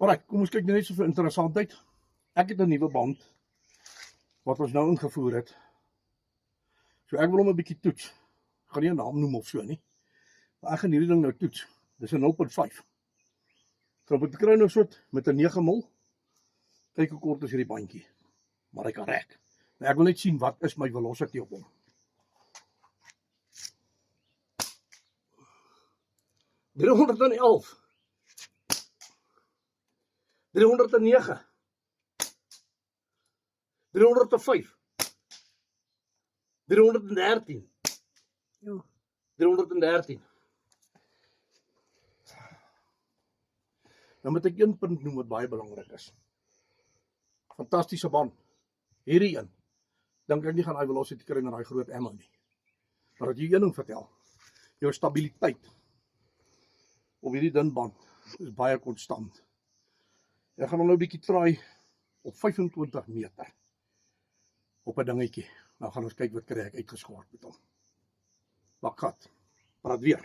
Alright, kom ons kyk net so vir interessantheid. Ek het 'n nuwe band wat ons nou ingevoer het. So ek wil hom 'n bietjie toets. Ek gaan nie 'n naam noem of so nie. Maar ek gaan hierdie ding nou toets. Dis 'n 0.5. So ek kry nou soort met 'n 9 mil. Kyk hoe kort is hierdie bandjie. Maar hy kan rek. Nou ek wil net sien wat is my velocity op hom. $311. 309. 305. 313. 313. Nou moet ek een punt noem wat baie belangrik is. Fantastiese band. Hierdie een. Dink ek nie gaan hy velocity kry met daai groot ammo nie. Maar dat jy een ding vertel. Jou stabiliteit op hierdie dun band is baie konstant. Ek gaan hom nou 'n bietjie try op 25 meter. Op 'n dingetjie. Nou gaan ons kyk wat kry ek uitgeskort met hom. Bakgat. Praat weer.